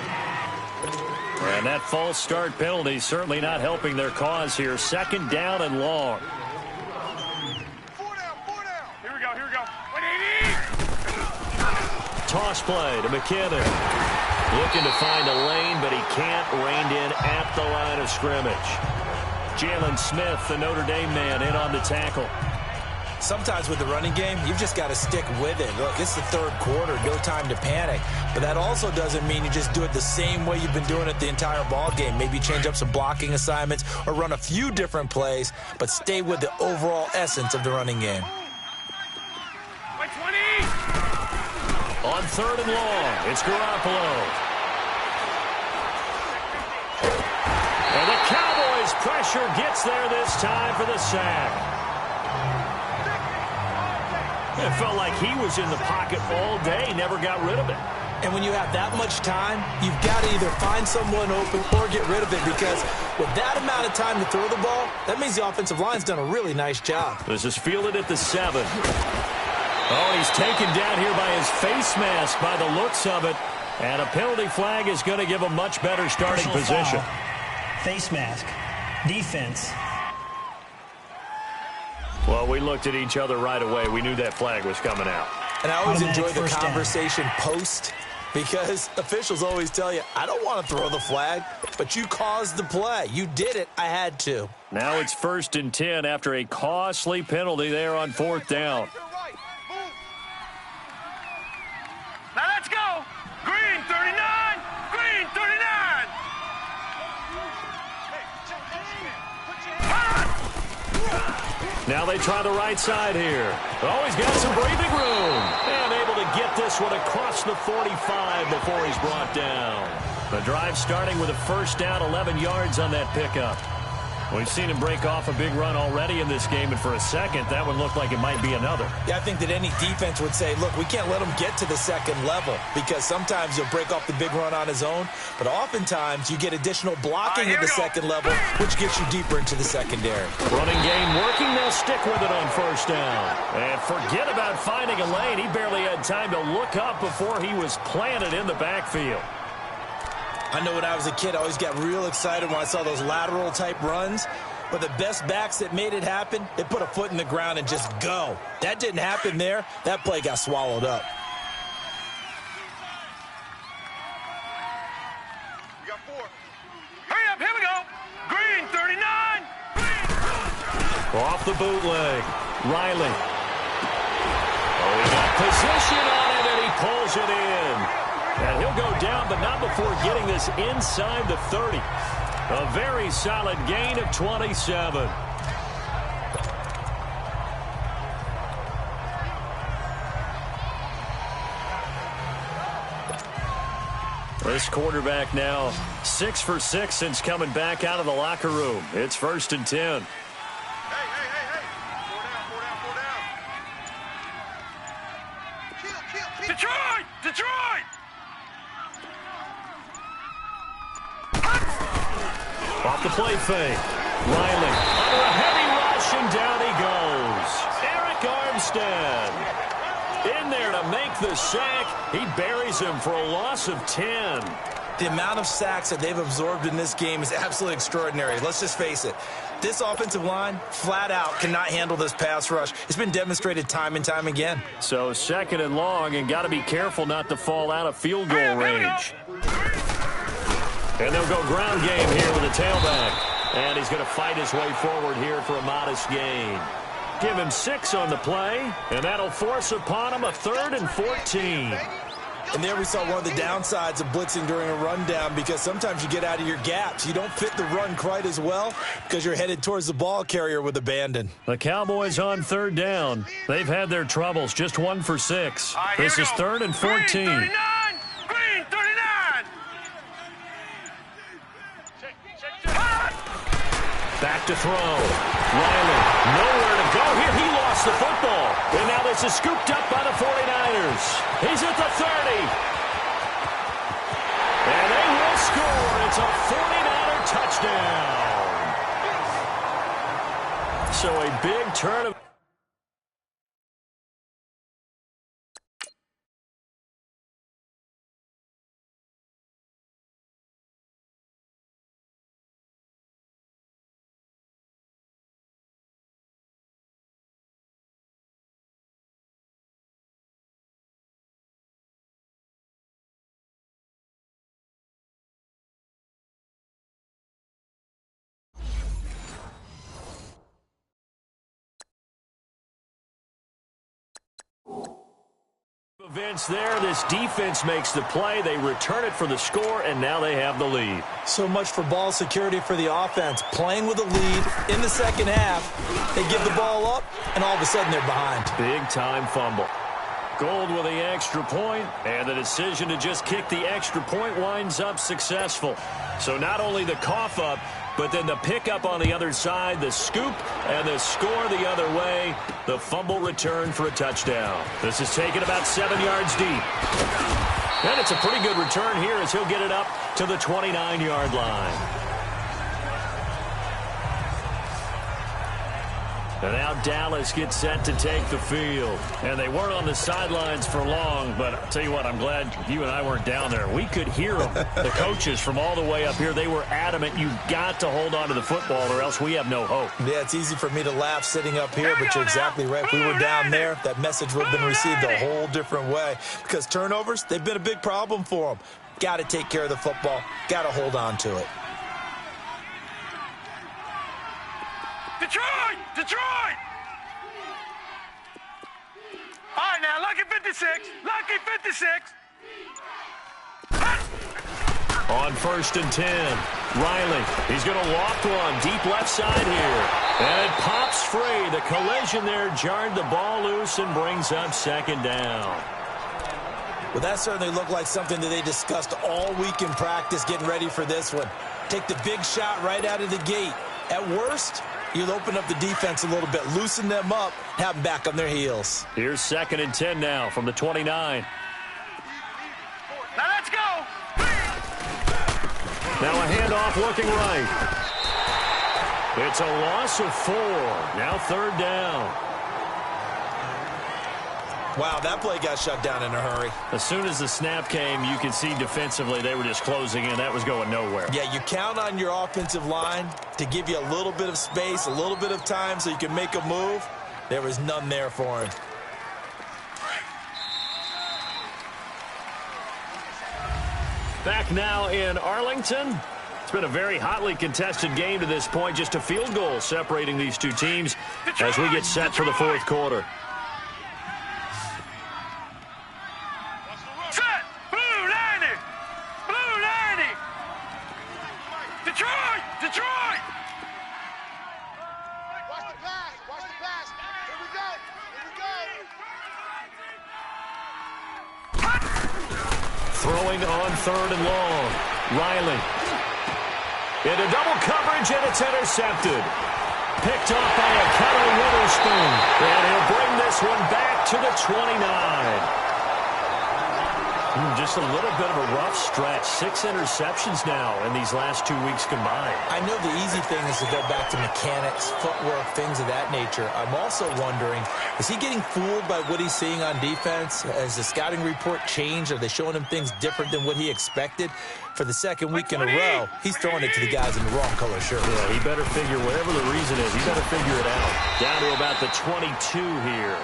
And that false start penalty certainly not helping their cause here. Second down and long. 4 down. Here we go. 180. Toss play to McKinnon. Looking to find a lane, but he can't. Reined in at the line of scrimmage. Jalen Smith, the Notre Dame man, in on the tackle. Sometimes with the running game, you've just got to stick with it. Look, it's the third quarter, no time to panic. But that also doesn't mean you just do it the same way you've been doing it the entire ball game. Maybe change up some blocking assignments or run a few different plays, but stay with the overall essence of the running game. Like 20. On 3rd and long, it's Garoppolo. And the Cowboys' pressure gets there this time for the sack. It felt like he was in the pocket all day, never got rid of it. And when you have that much time, you've got to either find someone open or get rid of it, because with that amount of time to throw the ball, that means the offensive line's done a really nice job. This is fielded at the 7. Oh, he's taken down here by his face mask by the looks of it. And a penalty flag is going to give a much better starting position. Foul. Face mask. Defense. Well, we looked at each other right away. We knew that flag was coming out. And I always enjoy the Automatic conversation post, because officials always tell you, I don't want to throw the flag, but you caused the play. You did it. I had to. Now it's 1st and 10 after a costly penalty there on 4th down. Now let's go. Green 39. Green 39. Now they try the right side here. Oh, he's got some breathing room. And able to get this one across the 45 before he's brought down. The drive starting with a first down, 11 yards on that pickup. We've seen him break off a big run already in this game, and for a second, that one looked like it might be another. Yeah, I think that any defense would say, look, we can't let him get to the second level because sometimes he'll break off the big run on his own, but oftentimes you get additional blocking at the second level, which gets you deeper into the secondary. Running game working. They'll stick with it on first down. And forget about finding a lane. He barely had time to look up before he was planted in the backfield. I know when I was a kid, I always got real excited when I saw those lateral-type runs. But the best backs that made it happen, they put a foot in the ground and just go. That didn't happen there. That play got swallowed up. We got 4. Hurry up, here we go. Green, 39. Off the bootleg. Riley. Oh, he got position on it, and he pulls it in. And he'll go down, but not before getting this inside the 30. A very solid gain of 27. This quarterback now 6 for 6 since coming back out of the locker room. It's 1st and 10. Hey. 4 down. Kill. Detroit! Off the play fake. Riley under a heavy rush, and down he goes. Eric Armstead in there to make the sack. He buries him for a loss of 10. The amount of sacks that they've absorbed in this game is absolutely extraordinary. Let's just face it. This offensive line, flat out, cannot handle this pass rush. It's been demonstrated time and time again. So 2nd and long, and got to be careful not to fall out of field goal range. And they'll go ground game here with a tailback. And he's going to fight his way forward here for a modest gain. Give him 6 on the play, and that'll force upon him a 3rd and 14. And there we saw one of the downsides of blitzing during a rundown, because sometimes you get out of your gaps. You don't fit the run quite as well because you're headed towards the ball carrier with abandon. The Cowboys on 3rd down. They've had their troubles. Just 1 for 6. This is 3rd and 14. Green 39! Back to throw. Riley, nowhere to go here. He lost the football. And now this is scooped up by the 49ers. He's at the 30. And they will score. It's a 49er touchdown. So a big turn of... events there. This defense makes the play. They return it for the score, and now they have the lead. So much for ball security for the offense. Playing with a lead in the second half, they give the ball up, and all of a sudden they're behind. Big-time fumble. Gold with the extra point, and the decision to just kick the extra point winds up successful. So not only the cough up, but then the pickup on the other side, the scoop, and the score the other way. The fumble return for a touchdown. This is taken about 7 yards deep. And it's a pretty good return here as he'll get it up to the 29-yard line. And now Dallas gets set to take the field. And they weren't on the sidelines for long, but I'll tell you what, I'm glad you and I weren't down there. We could hear them. The coaches from all the way up here, they were adamant, you've got to hold on to the football or else we have no hope. Yeah, it's easy for me to laugh sitting up here, but you're exactly right. If we were down there, that message would have been received a whole different way. Because turnovers, they've been a big problem for them. Got to take care of the football. Got to hold on to it. Detroit! Detroit! All right, now, lucky 56. Lucky 56. On 1st and 10, Riley, he's going to walk one deep left side here. And it pops free. The collision there jarred the ball loose and brings up 2nd down. Well, that certainly looked like something that they discussed all week in practice getting ready for this one. Take the big shot right out of the gate. At worst, you'll open up the defense a little bit, loosen them up, have them back on their heels. Here's 2nd and 10 now from the 29. Now let's go. Now a handoff looking right. It's a loss of 4. Now 3rd down. Wow, that play got shut down in a hurry. As soon as the snap came, you could see defensively they were just closing in. That was going nowhere. Yeah, you count on your offensive line to give you a little bit of space, a little bit of time so you can make a move. There was none there for him. Back now in Arlington. It's been a very hotly contested game to this point. Just a field goal separating these two teams as we get set for the 4th quarter. Set. Blue 90. Blue 90. Detroit. Detroit. Watch the pass. Watch the pass. Here we go. Throwing on 3rd and long. Riley. Into double coverage, and it's intercepted. Picked off by a Kelly Witherspoon. And he'll bring this one back to the 29. Just a little bit of a rough stretch. 6 interceptions now in these last 2 weeks combined. I know the easy thing is to go back to mechanics, footwork, things of that nature. I'm also wondering, is he getting fooled by what he's seeing on defense? Has the scouting report changed? Are they showing him things different than what he expected? For the 2nd week in a row, he's throwing it to the guys in the wrong color shirt. Yeah, he better figure, whatever the reason is, he better figure it out. Down to about the 22 here.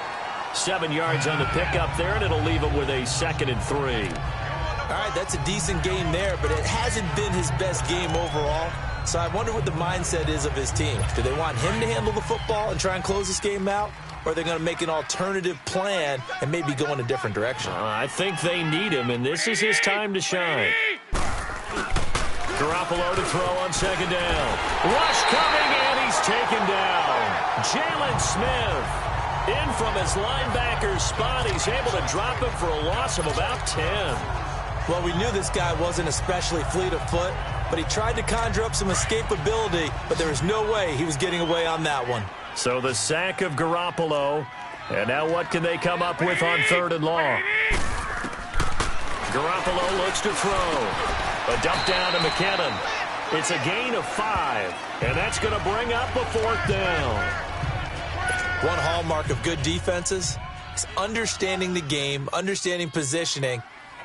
7 yards on the pickup there, and it'll leave him with a 2nd and 3. All right, that's a decent game there, but it hasn't been his best game overall. So I wonder what the mindset is of his team. Do they want him to handle the football and try and close this game out? Or are they going to make an alternative plan and maybe go in a different direction? I think they need him, and this is his time to shine. Garoppolo to throw on 2nd down. Rush coming, and he's taken down. Jalen Smith. In from his linebacker spot, he's able to drop him for a loss of about 10. Well, we knew this guy wasn't especially fleet of foot, but he tried to conjure up some escapability, but there was no way he was getting away on that one. So the sack of Garoppolo, and now what can they come up with on 3rd and long? Garoppolo looks to throw. A dump down to McKinnon. It's a gain of 5, and that's going to bring up a 4th down. One hallmark of good defenses is understanding the game, understanding positioning,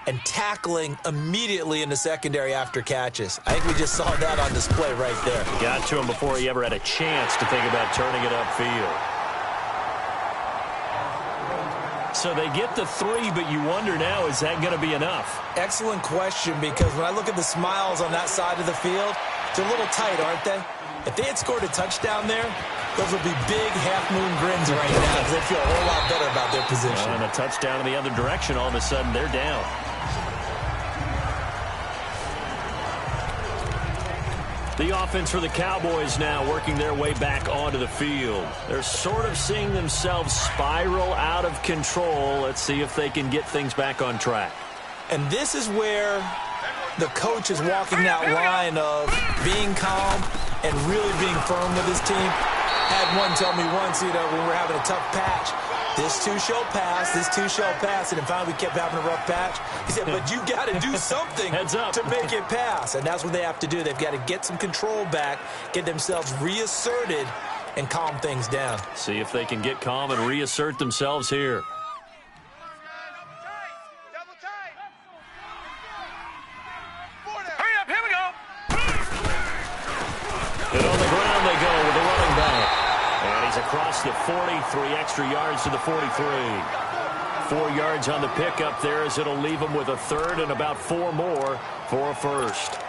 and tackling immediately in the secondary after catches. I think we just saw that on display right there. Got to him before he ever had a chance to think about turning it upfield. So they get the 3, but you wonder now, is that going to be enough? Excellent question, because when I look at the smiles on that side of the field, they're a little tight, aren't they? If they had scored a touchdown there, those would be big half-moon grins right now because they feel a whole lot better about their position. And a touchdown in the other direction, all of a sudden they're down. The offense for the Cowboys now working their way back onto the field. They're sort of seeing themselves spiral out of control. Let's see if they can get things back on track. And this is where the coach is walking that line of being calm and really being firm with his team. Had one tell me once, when we're having a tough patch, this too shall pass, this too shall pass. And finally we kept having a rough patch. He said, but you got to do something to make it pass. And that's what they have to do. They've got to get some control back, get themselves reasserted, and calm things down. See if they can get calm and reassert themselves here. Hurry up, here we go. And on the ground they go with the running back. And he's across the 40, 3 extra yards to the 43. 4 yards on the pickup there as it'll leave him with a 3rd and about 4 more for a 1st.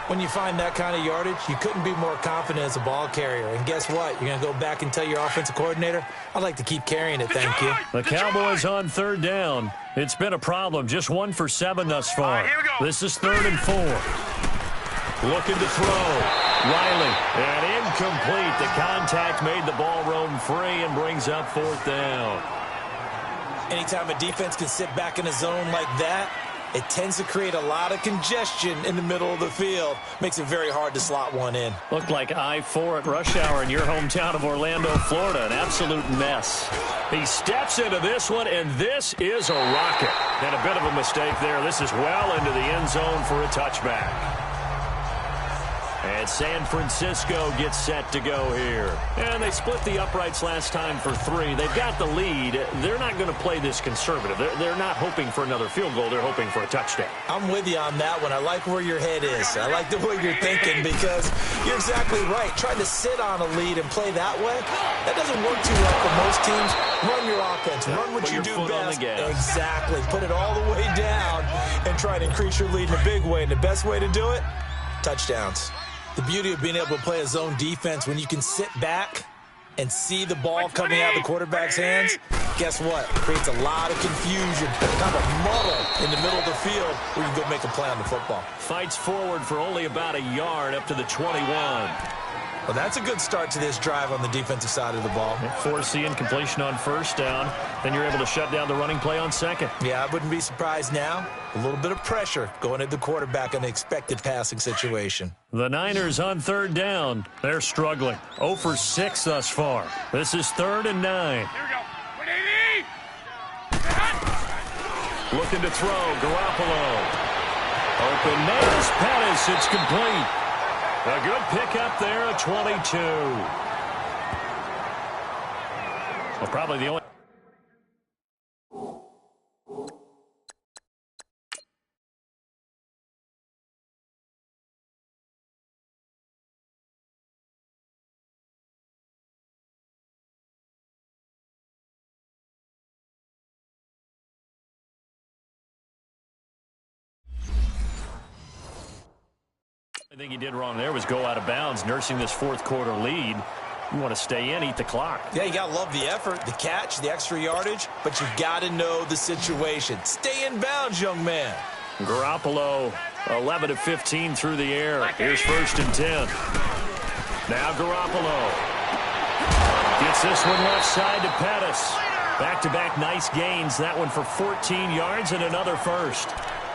When you find that kind of yardage, you couldn't be more confident as a ball carrier. And guess what? You're going to go back and tell your offensive coordinator, I'd like to keep carrying it, thank you. The Cowboys on 3rd down. It's been a problem. Just 1 for 7 thus far. Here we go. This is 3rd and 4. Looking to throw. Riley. And incomplete. The contact made the ball roam free and brings up 4th down. Anytime a defense can sit back in a zone like that, It tends to create a lot of congestion in the middle of the field. Makes it very hard to slot one in. Looked like I-4 at rush hour in your hometown of Orlando, Florida. An absolute mess. He steps into this one, and this is a rocket. And a bit of a mistake there. This is well into the end zone for a touchback. And San Francisco gets set to go here. And they split the uprights last time for 3. They've got the lead. They're not going to play this conservative. They're not hoping for another field goal. They're hoping for a touchdown. I'm with you on that one. I like where your head is. I like the way you're thinking because you're exactly right. Trying to sit on a lead and play that way, that doesn't work too well for most teams. Run your offense. Run what you do best. Exactly. Put it all the way down and try to increase your lead in a big way. And the best way to do it, touchdowns. The beauty of being able to play a zone defense when you can sit back and see the ball coming out of the quarterback's hands, guess what? It creates a lot of confusion, kind of a muddle in the middle of the field where you can go make a play on the football. Fights forward for only about a yard up to the 21. Well, that's a good start to this drive on the defensive side of the ball. Force the incompletion on first down. Then you're able to shut down the running play on second. Yeah, I wouldn't be surprised now. A little bit of pressure going at the quarterback in an expected passing situation. The Niners on third down. They're struggling. 0 for 6 thus far. This is 3rd and 9. Here we go. 180. Looking to throw. Garoppolo. Open man is Pettis. It's complete. A good pickup there at 22. Well, probably the only... I think he did wrong there was go out of bounds, nursing this fourth quarter lead. You want to stay in, eat the clock. Yeah, you got to love the effort, the catch, the extra yardage, but you got to know the situation. Stay in bounds, young man. Garoppolo, 11 of 15 through the air. Here's 1st and 10. Now Garoppolo gets this one left side to Pettis. Back-to-back nice gains. That one for 14 yards and another first.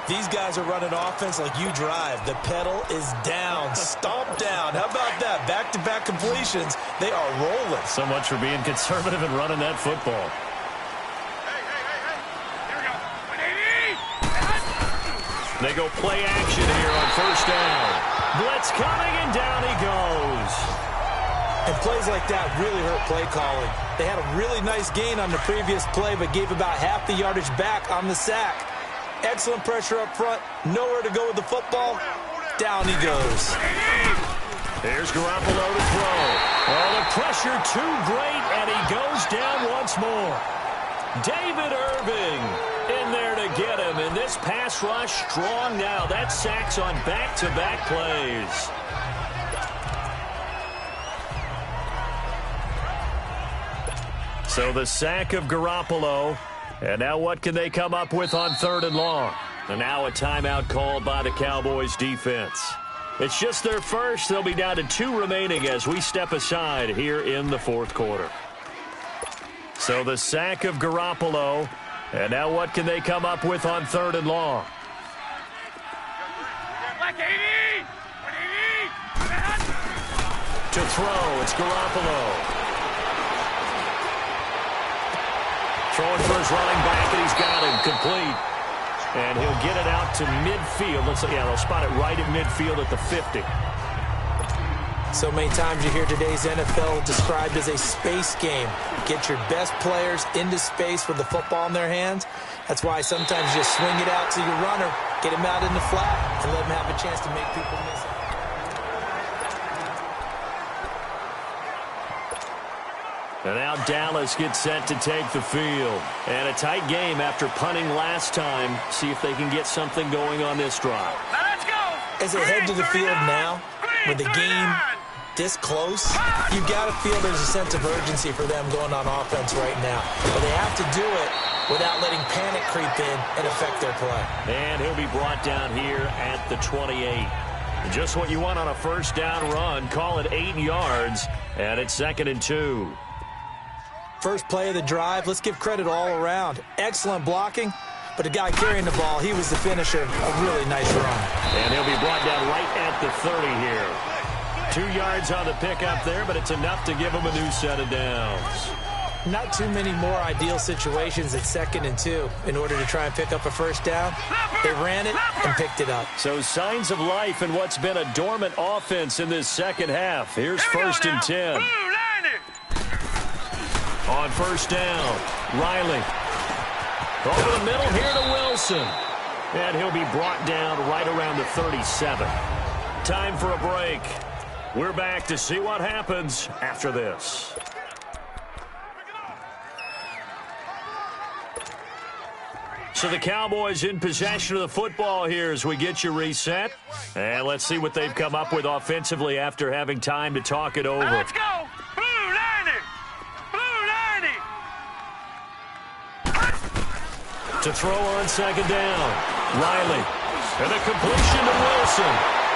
These guys are running offense like you drive. The pedal is down, stomp down. How about that? Back-to-back completions. They are rolling. So much for being conservative and running that football. Hey. Here we go. 180. They go play action here on first down. Blitz coming, and down he goes. And plays like that really hurt play calling. They had a really nice gain on the previous play, but gave about half the yardage back on the sack. Excellent pressure up front. Nowhere to go with the football. Down he goes. Here's Garoppolo to throw. Oh, the pressure too great, and he goes down once more. David Irving in there to get him, and this pass rush strong now. That's sacks on back-to-back plays. So the sack of Garoppolo. And now what can they come up with on 3rd and long? And now a timeout called by the Cowboys defense. It's just their first. They'll be down to 2 remaining as we step aside here in the 4th quarter. So the sack of Garoppolo. And now what can they come up with on 3rd and long? Black 80. 180. To throw, it's Garoppolo. Throwing for his running back, and he's got him complete. And he'll get it out to midfield. Looks like, yeah, they'll spot it right at midfield at the 50. So many times you hear today's NFL described as a space game. Get your best players into space with the football in their hands. That's why sometimes you just swing it out to your runner, get him out in the flat, and let him have a chance to make people miss it. And now Dallas gets set to take the field. And a tight game after punting last time. See if they can get something going on this drive. Now let's go. As they head to the field now, with the game this close, you've got to feel there's a sense of urgency for them going on offense right now. But they have to do it without letting panic creep in and affect their play. And he'll be brought down here at the 28. Just what you want on a first down run. Call it 8 yards. And it's 2nd and 2. First play of the drive, let's give credit all around. Excellent blocking, but the guy carrying the ball, he was the finisher. A really nice run. And he'll be brought down right at the 30 here. 2 yards on the pickup there, but it's enough to give him a new set of downs. Not too many more ideal situations at 2nd and 2 in order to try and pick up a first down. They ran it and picked it up. So signs of life in what's been a dormant offense in this second half. Here's 1st and 10. On first down, Riley. Over the middle here to Wilson. And he'll be brought down right around the 37. Time for a break. We're back to see what happens after this. So the Cowboys in possession of the football here as we get you reset. And let's see what they've come up with offensively after having time to talk it over. Let's go! Blue 90! Blue 90! To throw on second down. Riley. And a completion to Wilson.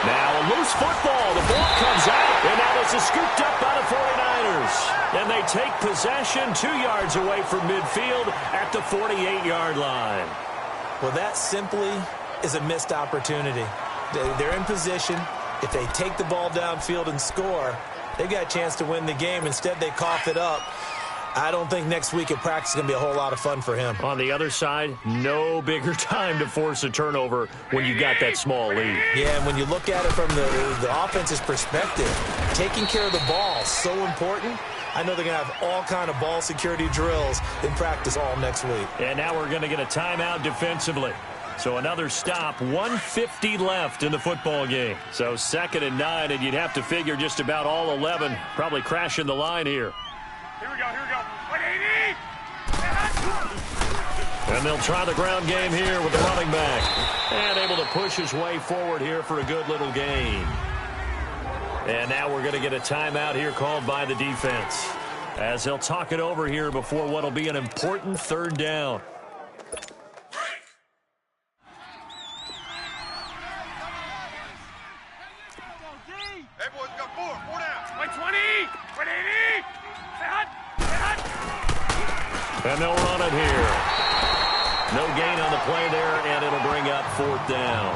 Now a loose football. The ball comes out. And now this is scooped up by the 49ers. And they take possession 2 yards away from midfield at the 48-yard line. Well, that simply is a missed opportunity. They're in position. If they take the ball downfield and score, they got a chance to win the game. Instead, they cough it up. I don't think next week at practice is going to be a whole lot of fun for him. On the other side, no bigger time to force a turnover when you got that small lead. Yeah, and when you look at it from the offense's perspective, taking care of the ball is so important. I know they're going to have all kind of ball security drills in practice all next week. And now we're going to get a timeout defensively. So another stop, 1:50 left in the football game. So 2nd and 9, and you'd have to figure just about all 11 probably crashing the line here. Here we go, here we go. 180! And they'll try the ground game here with the running back. And able to push his way forward here for a good little gain. And now we're going to get a timeout here called by the defense, as they'll talk it over here before what will be an important 3rd down. Hey, boys, got 4 down. 120! 180! Stay hot! Stay hot! And they'll run it here. No gain on the play there, and it'll bring up 4th down.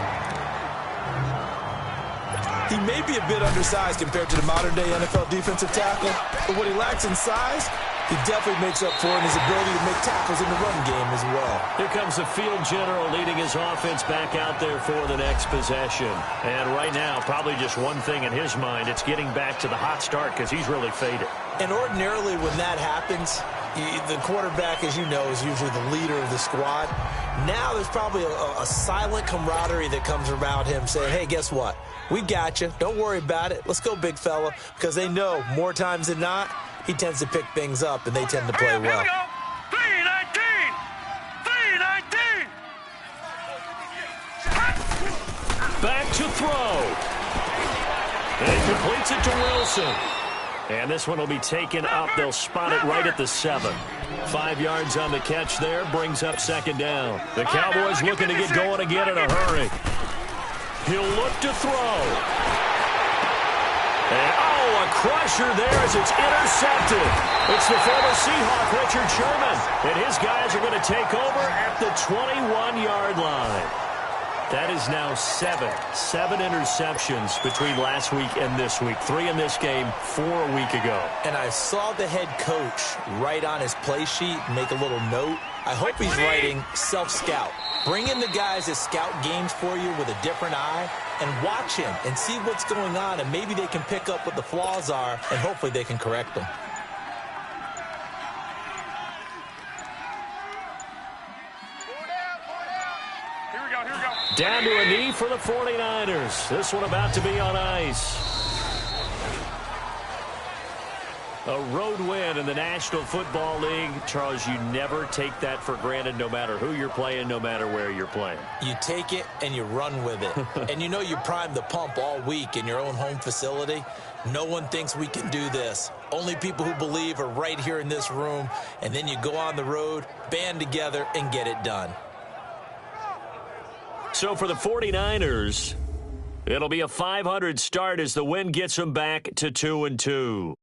He may be a bit undersized compared to the modern-day NFL defensive tackle, but what he lacks in size, he definitely makes up for in his ability to make tackles in the run game as well. Here comes the field general leading his offense back out there for the next possession. And right now, probably just one thing in his mind, it's getting back to the hot start because he's really faded. And ordinarily when that happens, the quarterback, as you know, is usually the leader of the squad. Now there's probably a silent camaraderie that comes around him saying, hey, guess what? We got you. Don't worry about it. Let's go, big fella. Because they know more times than not, he tends to pick things up, and they tend to play well. Here we go. 319! 319! Back to throw. And he completes it to Wilson. And this one will be taken up. They'll spot it right at the 7. 5 yards on the catch there. Brings up 2nd down. The Cowboys looking to get going again in a hurry. He'll look to throw. And, a crusher there as it's intercepted. It's the former Seahawk, Richard Sherman. And his guys are going to take over at the 21-yard line. That is now 7 interceptions between last week and this week. 3 in this game, 4 a week ago. And I saw the head coach write on his play sheet, make a little note. I hope he's writing self-scout. Bring in the guys that scout games for you with a different eye and watch him and see what's going on, and maybe they can pick up what the flaws are, and hopefully they can correct them. Here we go, here we go. Down to a knee for the 49ers. This one about to be on ice. A road win in the National Football League. Charles, you never take that for granted no matter who you're playing, no matter where you're playing. You take it and you run with it. And you know you primed the pump all week in your own home facility. No one thinks we can do this. Only people who believe are right here in this room. And then you go on the road, band together, and get it done. So for the 49ers, it'll be a 500 start as the win gets them back to 2-2.